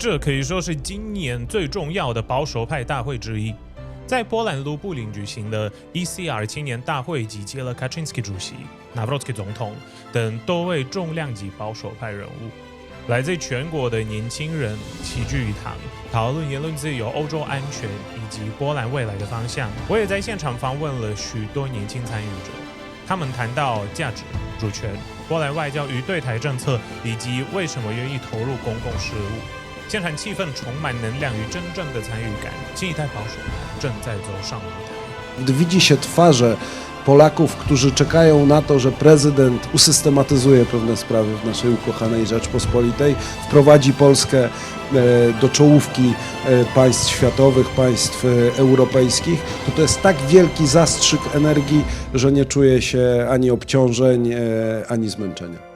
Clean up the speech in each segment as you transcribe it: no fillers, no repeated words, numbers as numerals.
这可以说是今年最重要的保守派大会之一。在波兰卢布林举行的 ECR 青年大会集结了卡臣斯基主席、纳夫罗茨基总统等多位重量级保守派人物，来自全国的年轻人齐聚一堂，讨论言论自由、欧洲安全以及波兰未来的方向。我也在现场访问了许多年轻参与者，他们谈到价值、主权、波兰外交与对台政策，以及为什么愿意投入公共事务。现场气氛充满能量与真正的参与感，新一代保守派正在走上舞台。 Gdy widzi się twarze Polaków, którzy czekają na to, że prezydent usystematyzuje pewne sprawy w naszej ukochanej Rzeczpospolitej, wprowadzi Polskę do czołówki państw światowych, państw europejskich, to jest tak wielki zastrzyk energii, że nie czuje się ani obciążeń, ani zmęczenia.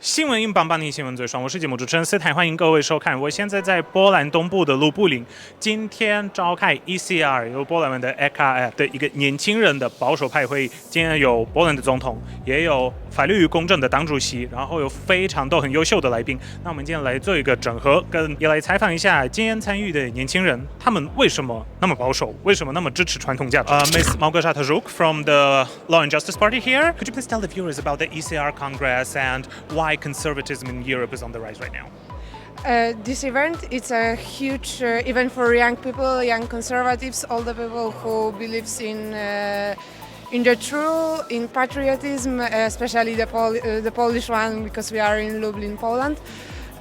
新闻硬邦邦的新闻最爽，我是节目主持人斯坦，欢迎各位收看。我现在在波兰东部的卢布林，今天召开 ECR 由波兰的 ECR 的一个年轻人的保守派会议。今天有波兰的总统，也有法律与公正的党主席，然后有非常多很优秀的来宾。那我们今天来做一个整合，也来采访一下今天参与的年轻人，他们为什么那么保守，为什么那么支持传统价值？Ms. Małgorzata Żuk from the Law and Justice Party here. Could you please tell the viewers about the ECR Congress and why conservatism in Europe is on the rise right now? This event, it's a huge event for young people, young conservatives, all the people who believes in the truth, in patriotism, especially the Polish one, because we are in Lublin, Poland.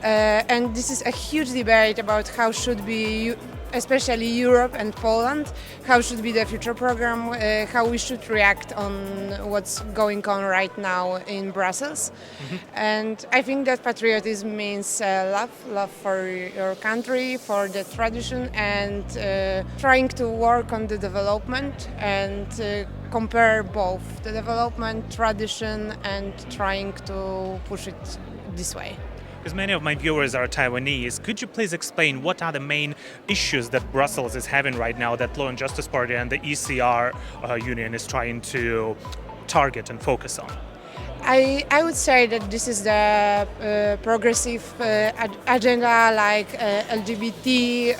And this is a huge debate about how should be, especially Europe and Poland, how should be the future program, how we should react on what's going on right now in Brussels. Mm-hmm. And I think that patriotism means love for your country, for the tradition, and trying to work on the development and compare both the development, tradition, and trying to push it this way. Because many of my viewers are Taiwanese, could you please explain what are the main issues that Brussels is having right now that Law and Justice Party and the ECR Union is trying to target and focus on? I would say that this is the progressive agenda, like LGBT,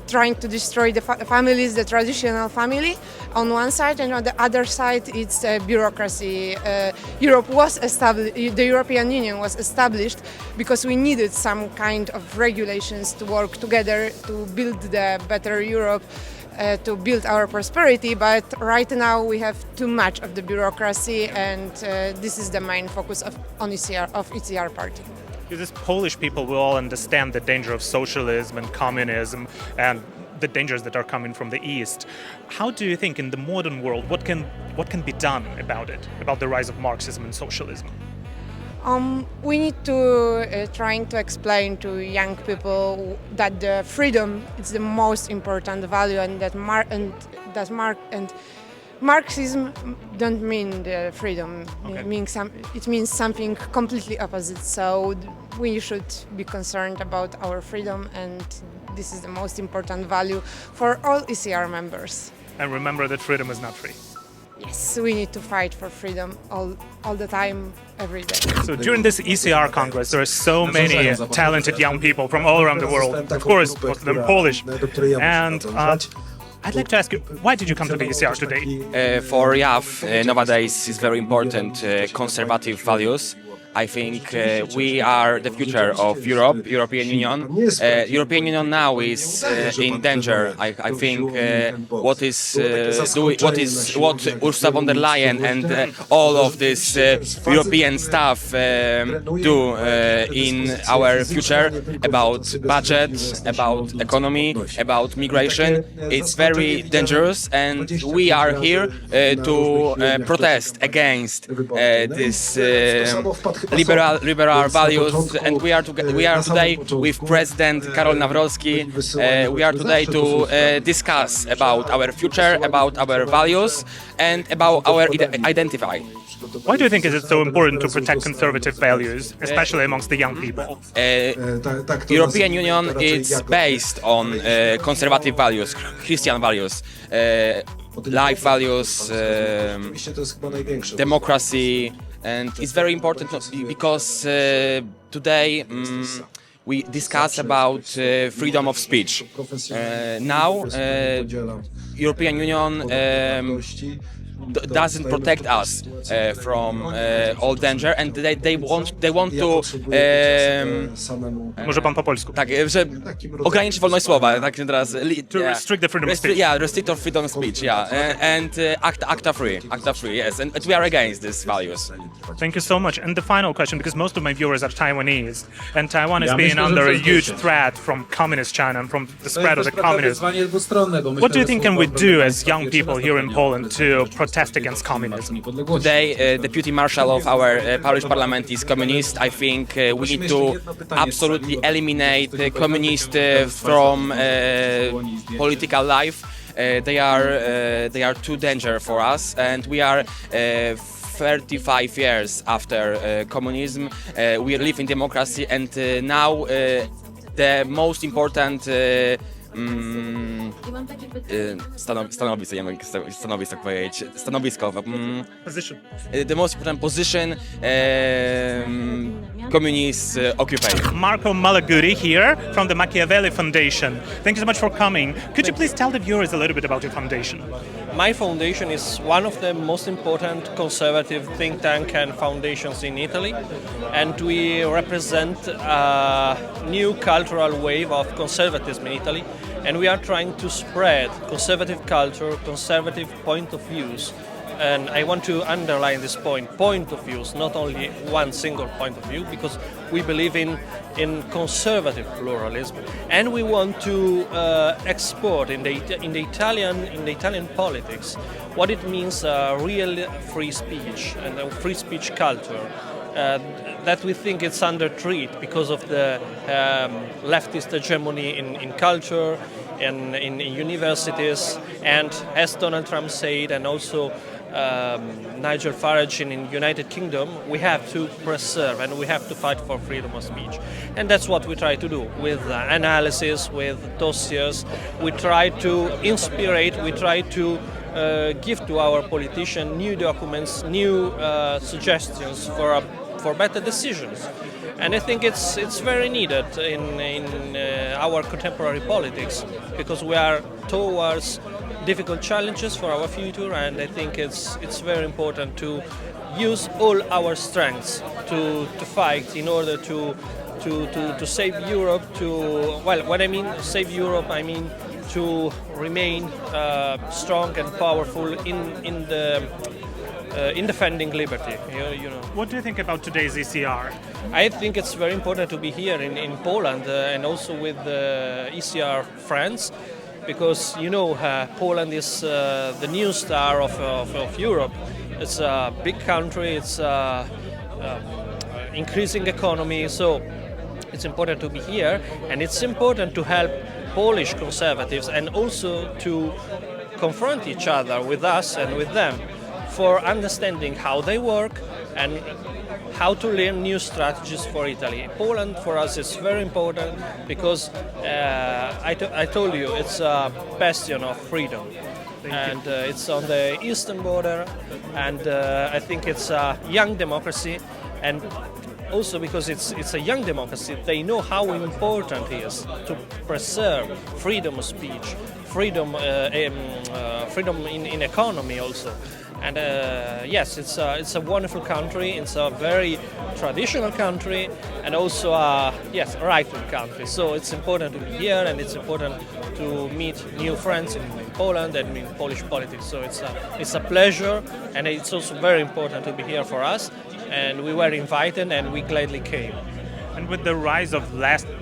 trying to destroy the families, the traditional family on one side, and on the other side it's bureaucracy. Europe was established, the European Union was established because we needed some kind of regulations to work together to build the better Europe, to build our prosperity, but right now we have too much of the bureaucracy, and this is the main focus of ECR party. Because Polish people will all understand the danger of socialism and communism and the dangers that are coming from the East. How do you think in the modern world, what can be done about it, about the rise of Marxism and socialism? We need to trying to explain to young people that the freedom is the most important value, and that Marxism don't mean the freedom. Okay. It means something completely opposite. So we should be concerned about our freedom, and this is the most important value for all ECR members. And remember that freedom is not free. Yes, we need to fight for freedom all the time, every day. So during this ECR Congress, there are so many talented young people from all around the world. Of course, most of them Polish. And I'd like to ask you, why did you come to the ECR today? For YAF, nowadays is very important conservative values. I think we are the future of Europe, European Union. European Union now is in danger. I think what Ursula von der Leyen and all of this European stuff do in our future about budget, about economy, about migration. It's very dangerous, and we are here to protest against this liberal values, and we are today with President Karol Nawrocki. We are today to discuss about our future, about our values, and about our identity. Why do you think is it so important to protect conservative values, especially amongst the young people? European Union is based on conservative values, Christian values. life values, democracy, and it's very important because today we discuss about freedom of speech. Now, European Union doesn't protect us from all danger, and they want to Może pan po polsku. tak, że ograniczyć wolność słowa, tak teraz To restrict the freedom of speech. Yeah, restrict our freedom of speech, and ACTA free, yes, and we are against these values. Thank you so much. And the final question, because most of my viewers are Taiwanese, and Taiwan is being under a huge threat from communist China and from the spread of the communism. What do you think can we do as young people here in Poland to protest against communism? Today, Deputy Marshal of our Polish Parliament is communist. I think we need to absolutely eliminate the communists from political life. They are too dangerous for us, and we are 35 years after communism. We live in democracy, and now the most important stanowisko. Position. The most important position communists occupy. Marco Malaguri here from the Machiavelli Foundation. Thank you so much for coming. Could you please tell the viewers a little bit about your foundation? My foundation is one of the most important conservative think tank and foundations in Italy, and we represent a new cultural wave of conservatism in Italy, and we are trying to spread conservative culture, conservative point of views. And I want to underline this point of views, not only one single point of view, because we believe in conservative pluralism, and we want to export in the Italian politics what it means real free speech and a free speech culture that we think it's under threat because of the leftist hegemony in culture and in universities, and as Donald Trump said, and also Nigel Farage in United Kingdom, we have to preserve and we have to fight for freedom of speech. And that's what we try to do with analysis, with dossiers. We try to inspire, we try to give to our politicians new documents, new suggestions for better decisions. And I think it's very needed in our contemporary politics, because we are towards difficult challenges for our future, and I think it's very important to use all our strengths to fight in order to save Europe. When I mean save Europe, I mean to remain strong and powerful in defending liberty. You know. What do you think about today's ECR? I think it's very important to be here in Poland and also with ECR friends, because Poland is the new star of Europe. It's a big country, it's increasing economy, so it's important to be here, and it's important to help Polish conservatives and also to confront each other with us and with them for understanding how they work and how to learn new strategies for Italy. Poland for us is very important because I told you it's a bastion of freedom. And it's on the eastern border, and I think it's a young democracy, and also because it's a young democracy, they know how important it is to preserve freedom of speech, freedom in economy also. And yes, it's a wonderful country. It's a very traditional country, and also a right-wing country. So it's important to be here, and it's important to meet new friends in Poland and in Polish politics. So it's a pleasure, and it's also very important to be here for us. And we were invited, and we gladly came. And with the rise of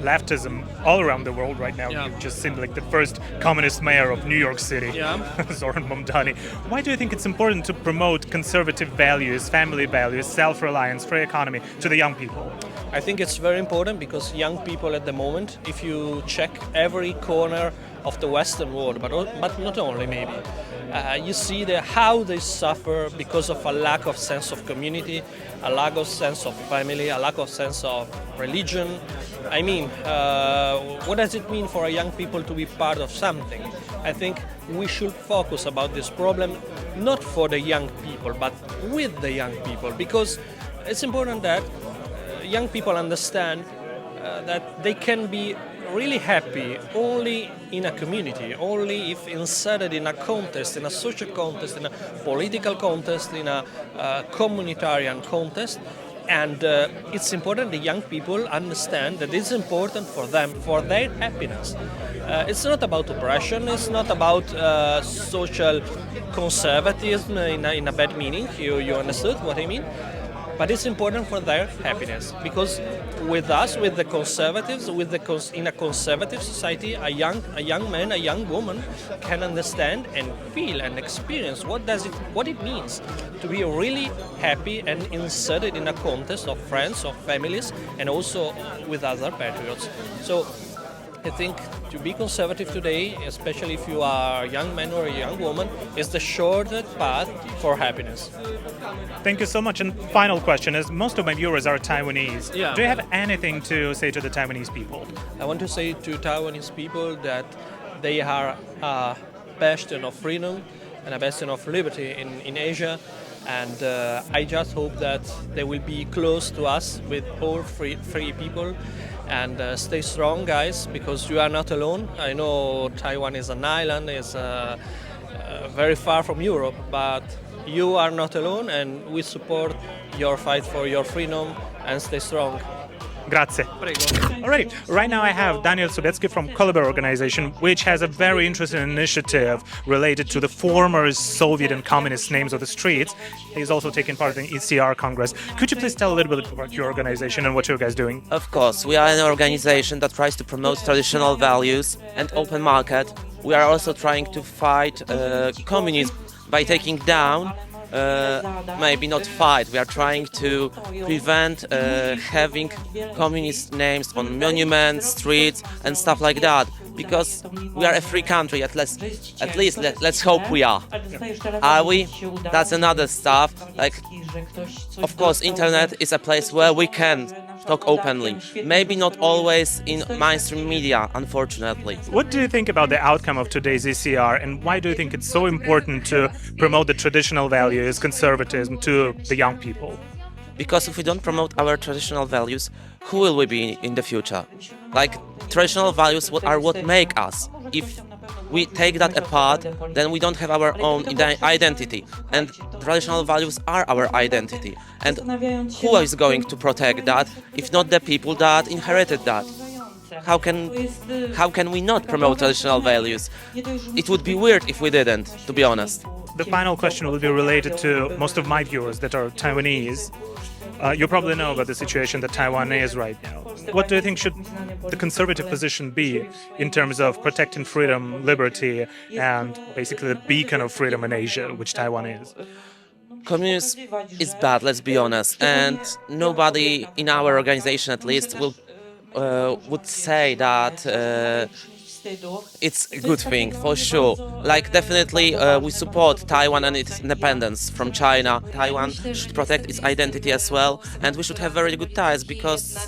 leftism all around the world right now, you've just seen like the first communist mayor of New York City, Zoran Momdani. Why do you think it's important to promote conservative values, family values, self-reliance, free economy to the young people? I think it's very important because young people at the moment, if you check every corner of the Western world, but not only maybe, you see how they suffer because of a lack of sense of community, a lack of sense of family, a lack of sense of religion. I mean, what does it mean for a young people to be part of something? I think we should focus about this problem not for the young people, but with the young people, because it's important that young people understand that they can be really happy only in a community, only if inserted in a contest, in a social contest, in a political contest, in a communitarian contest. And it's important that young people understand that it's important for them, for their happiness. It's not about oppression, it's not about social conservatism in a bad meaning, you understood what I mean? But it's important for their happiness, because with us, with the conservatives, in a conservative society, a young man, a young woman can understand and feel and experience what it means to be really happy and inserted in a contest of friends, of families, and also with other patriots. So I think to be conservative today, especially if you are a young man or a young woman, is the shortest path for happiness. Thank you so much. And final question is, most of my viewers are Taiwanese. Yeah. Do you have anything to say to the Taiwanese people? I want to say to Taiwanese people that they are a bastion of freedom and a bastion of liberty in Asia. And I just hope that they will be close to us with all free people. And stay strong, guys, because you are not alone. I know Taiwan is an island, it's very far from Europe, but you are not alone, and we support your fight for your freedom, and stay strong. Grazie. Alright, right now I have Daniel Sobecki from Kolober organization, which has a very interesting initiative related to the former Soviet and communist names of the streets. He's also taking part in the ECR Congress. Could you please tell a little bit about your organization and what you guys doing? Of course, we are an organization that tries to promote traditional values and open market. We are also trying to fight communism by taking down maybe not fight, we are trying to prevent having communist names on monuments, streets and stuff like that, because we are a free country, at least let's hope we are. Are we? That's another stuff. Like, of course, internet is a place where we can talk openly. Maybe not always in mainstream media, unfortunately. What do you think about the outcome of today's ECR, and why do you think it's so important to promote the traditional values, conservatism, to the young people? Because if we don't promote our traditional values, who will we be in the future? Like, traditional values are what make us. If we take that apart, then we don't have our own identity. And traditional values are our identity. And who is going to protect that, if not the people that inherited that? How can we not promote traditional values? It would be weird if we didn't, to be honest. The final question will be related to most of my viewers that are Taiwanese. You probably know about the situation that Taiwan is right now. What do you think should the conservative position be in terms of protecting freedom, liberty, and basically the beacon of freedom in Asia, which Taiwan is? Communism is bad, let's be honest, and nobody in our organization, at least, would say that it's a good thing, for sure. Like, definitely we support Taiwan and its independence from China. Taiwan should protect its identity as well, and we should have very good ties, because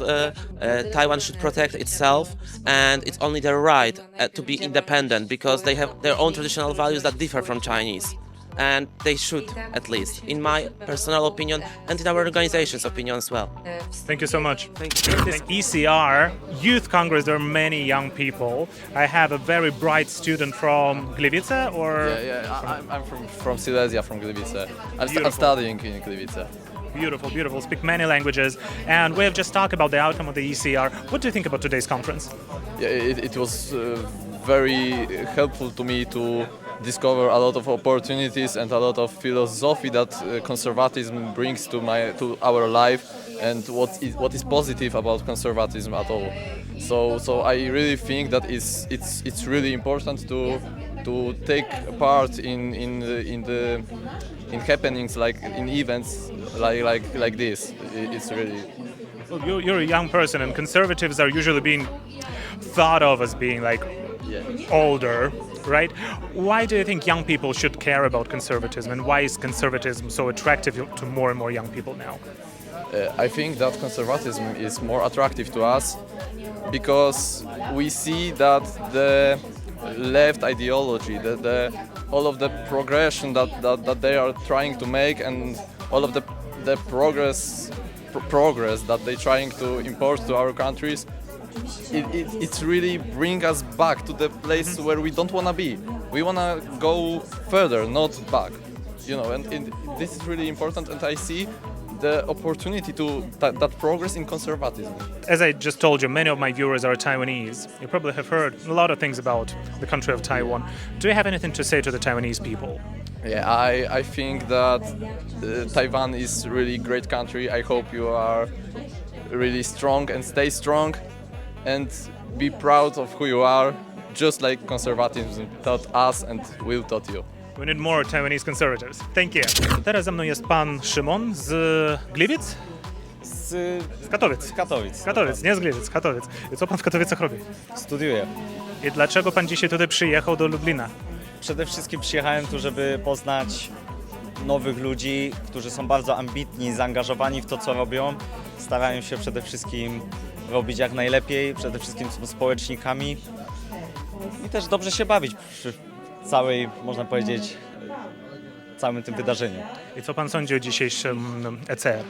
Taiwan should protect itself, and it's only their right to be independent, because they have their own traditional values that differ from Chinese. And they should, at least, in my personal opinion, and in our organization's opinion as well. Thank you so much. Thank you. This ECR Youth Congress, there are many young people. I have a very bright student from Gliwice, or? I'm from Silesia, from Gliwice. I'm studying in Gliwice. Beautiful, beautiful. Speak many languages. And we have just talked about the outcome of the ECR. What do you think about today's conference? Yeah, it was very helpful to me to discover a lot of opportunities and a lot of philosophy that conservatism brings to our life, and what is positive about conservatism at all. So I really think that it's really important to take part in happenings, like in events like this. It's really. Well, you're a young person, and conservatives are usually being thought of as being like older, right? Why do you think young people should care about conservatism, and why is conservatism so attractive to more and more young people now? I think that conservatism is more attractive to us because we see that the left ideology, all of the progression that they are trying to make, and all of the progress that they're trying to import to our countries, it really brings us back to the place where we don't want to be. We want to go further, not back. And this is really important, and I see the opportunity to that progress in conservatism. As I just told you, many of my viewers are Taiwanese. You probably have heard a lot of things about the country of Taiwan. Do you have anything to say to the Taiwanese people? Yeah, I think that Taiwan is really great country. I hope you are really strong and stay strong and be proud of who you are, just like conservatism taught us and will taught you. We need more Taiwanese conservatives. Thank you. Teraz ze mną jest pan Szymon z Gliwic? Z Katowic. Katowic, nie z Gliwic, Katowic. I co pan w Katowicach robi? Studiuję. I dlaczego pan dzisiaj tutaj przyjechał do Lublina? Przede wszystkim przyjechałem tu, żeby poznać nowych ludzi, którzy są bardzo ambitni, zaangażowani w to, co robią. Starają się przede wszystkim robić jak najlepiej, przede wszystkim są społecznikami i też dobrze się bawić przy całej, można powiedzieć, całym tym wydarzeniu. I co pan sądzi o dzisiejszym ECR?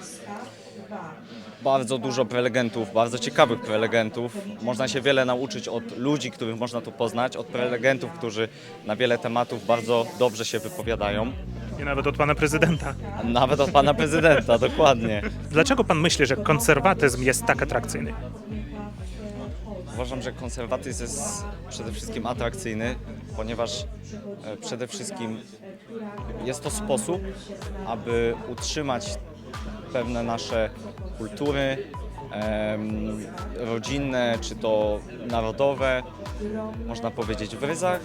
Bardzo dużo prelegentów, bardzo ciekawych prelegentów. Można się wiele nauczyć od ludzi, których można tu poznać, od prelegentów, którzy na wiele tematów bardzo dobrze się wypowiadają. I nawet od pana prezydenta. A nawet od pana prezydenta, dokładnie. Dlaczego pan myśli, że konserwatyzm jest tak atrakcyjny? Uważam, że konserwatyzm jest przede wszystkim atrakcyjny, ponieważ przede wszystkim jest to sposób, aby utrzymać pewne nasze kultury rodzinne, czy to narodowe, można powiedzieć w ryzach.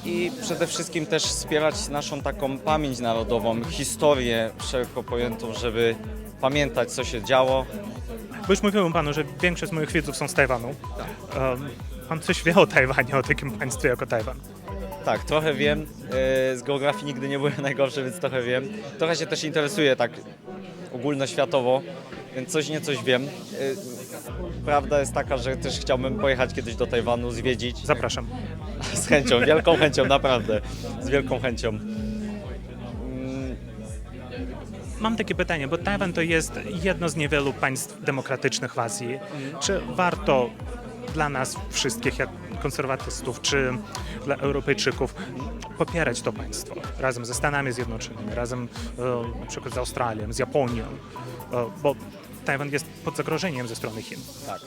I przede wszystkim też wspierać naszą taką pamięć narodową, historię szeroko pojętą, żeby pamiętać, co się działo. Bo już mówiłem panu, że większość moich widzów są z Tajwanu. Pan coś wie o Tajwanie, o takim państwie jako Tajwan? Tak, trochę wiem. Z geografii nigdy nie byłem najgorszy, więc trochę wiem. Trochę się też interesuję tak ogólnoświatowo, więc coś niecoś wiem. Prawda jest taka, że też chciałbym pojechać kiedyś do Tajwanu, zwiedzić. Zapraszam. Z chęcią, wielką chęcią, naprawdę. Z wielką chęcią. Mam takie pytanie, bo Tajwan to jest jedno z niewielu państw demokratycznych w Azji. Czy warto dla nas wszystkich, jak konserwatystów, czy dla Europejczyków, popierać to państwo razem ze Stanami Zjednoczonymi, razem na przykład z Australią, z Japonią, bo Tajwan jest pod zagrożeniem ze strony Chin.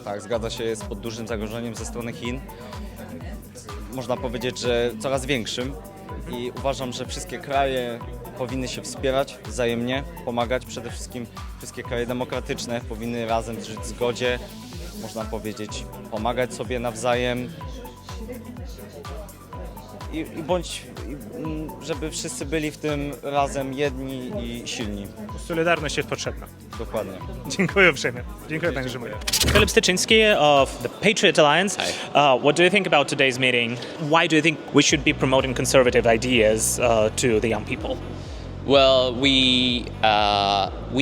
Tak, zgadza się, jest pod dużym zagrożeniem ze strony Chin. Można powiedzieć, że coraz większym i uważam, że wszystkie kraje powinny się wspierać wzajemnie, pomagać. Przede wszystkim wszystkie kraje demokratyczne powinny razem żyć w zgodzie, można powiedzieć, pomagać sobie nawzajem żeby wszyscy byli w tym razem jedni i silni. Solidarność jest potrzebna. Dokładnie. Dziękuję uprzejmie. Dziękuję panie Szymon. Philip Styczynski of the Patriot Alliance. What do you think about today's meeting? Why do you think we should be promoting conservative ideas to the young people? Well, we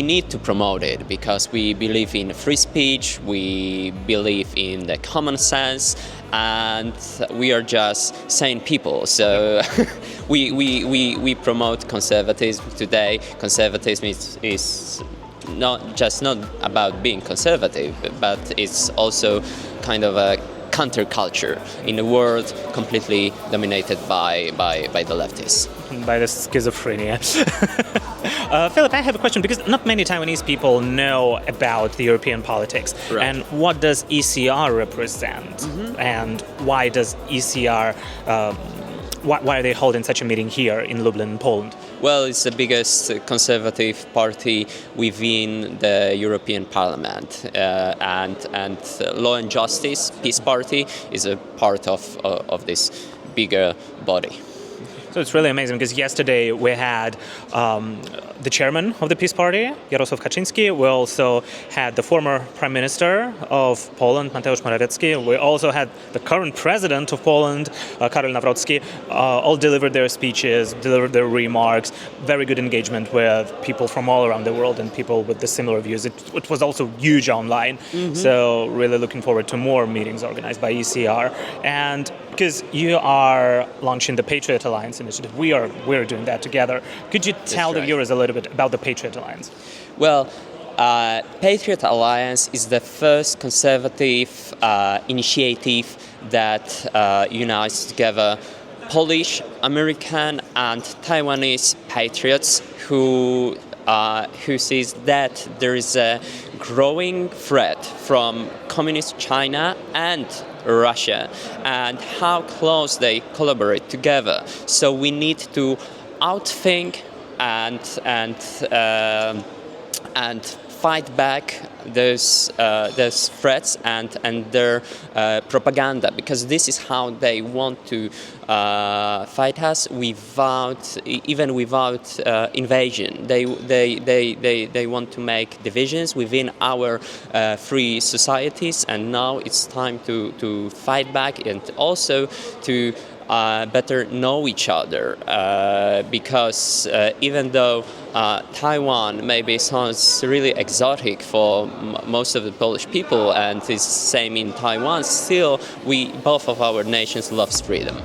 need to promote it because we believe in free speech, we believe in the common sense, and we are just sane people. So we promote conservatism today. Conservatism is not about being conservative, but it's also kind of a counterculture in a world completely dominated by the leftists. By the schizophrenia. Philip, I have a question because not many Taiwanese people know about the European politics. Right. And what does ECR represent? And why does ECR, why are they holding such a meeting here in Lublin, Poland? Well, it's the biggest conservative party within the European Parliament, and Law and Justice, Peace Party, is a part of this bigger body. So it's really amazing because yesterday we had the chairman of the Peace Party, Jarosław Kaczyński. We also had the former Prime Minister of Poland, Mateusz Morawiecki. We also had the current President of Poland, Karol Nawrocki. All delivered their speeches, delivered their remarks. Very good engagement with people from all around the world and people with the similar views. It was also huge online. So really looking forward to more meetings organized by ECR. And because you are launching the Patriot Alliance initiative, we're doing that together. Could you tell the viewers a little bit about the Patriot Alliance? Well, Patriot Alliance is the first conservative initiative that unites together Polish, American, and Taiwanese patriots who sees that there is a growing threat from communist China and Russia and how close they collaborate together. So we need to outthink and fight back those threats and their propaganda, because this is how they want to fight us without invasion. They want to make divisions within our free societies, and now it's time to fight back and also to better know each other, because even though Taiwan maybe sounds really exotic for most of the Polish people, and it's same in Taiwan, still both of our nations loves freedom.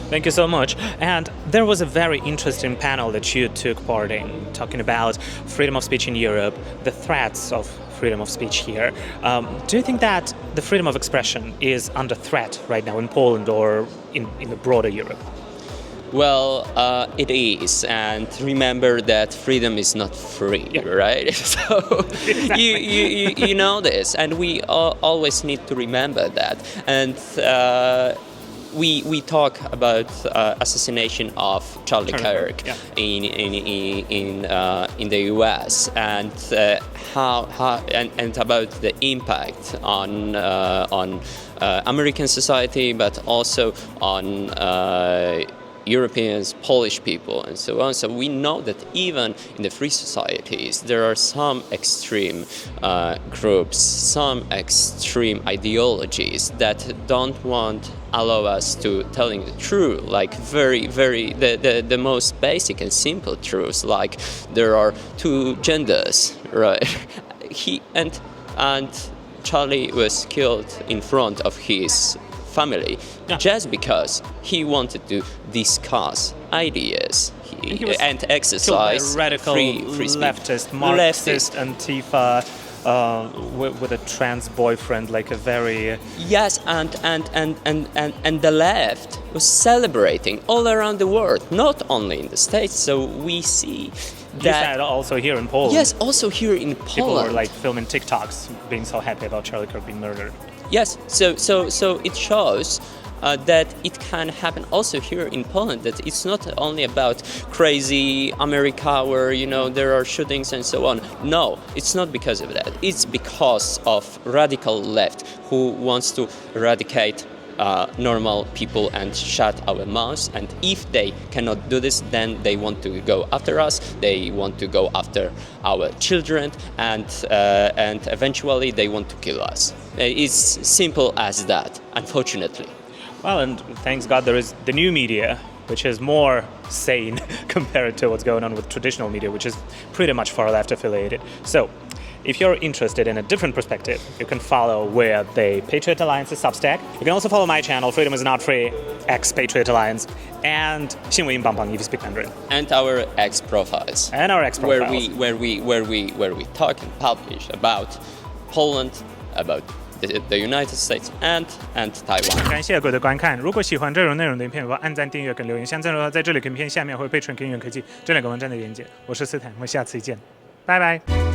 Thank you so much. And there was a very interesting panel that you took part in, talking about freedom of speech in Europe, the threats of freedom of speech here. Do you think that the freedom of expression is under threat right now in Poland or in the broader Europe? Well, it is, and remember that freedom is not free, right? So you know this, and we always need to remember that. And we talk about assassination of Charlie Kirk in the U.S. and how about the impact on American society, but also on Europeans, Polish people, and so on. So we know that even in the free societies, there are some extreme groups, some extreme ideologies that don't allow us to telling the truth, like the most basic and simple truths, like there are two genders, right? And Charlie was killed in front of his family just because he wanted to discuss ideas and exercise radical free leftist, Marxist, Antifa, with a trans boyfriend, like a very and the left was celebrating all around the world, not only in the States. So we see that. You said also here in Poland. Yes, also here in Poland. People were like filming TikToks, being so happy about Charlie Kirk being murdered. Yes, so it shows that it can happen also here in Poland, that it's not only about crazy America where, there are shootings and so on. No, it's not because of that. It's because of radical left who wants to eradicate normal people and shut our mouths. And if they cannot do this, then they want to go after us. They want to go after our children, and eventually they want to kill us. It's simple as that, unfortunately. Well, and thanks God there is the new media, which is more sane compared to what's going on with traditional media, which is pretty much far left affiliated. So, if you're interested in a different perspective, you can follow with the Patriot Alliance's Substack. You can also follow my channel, Freedom is Not Free, Patriot Alliance, and 新闻英邦邦 if you speak Mandarin. And our X profiles. And our X profiles. Where we talk and publish about Poland, about the United States and Taiwan. 感谢各位的观看。如果喜欢这种内容的影片，帮按赞、订阅跟留言。相赞的话，在这里影片下面会Patron跟应援科技这两个网站的连接。我是斯坦，我们下次见，拜拜。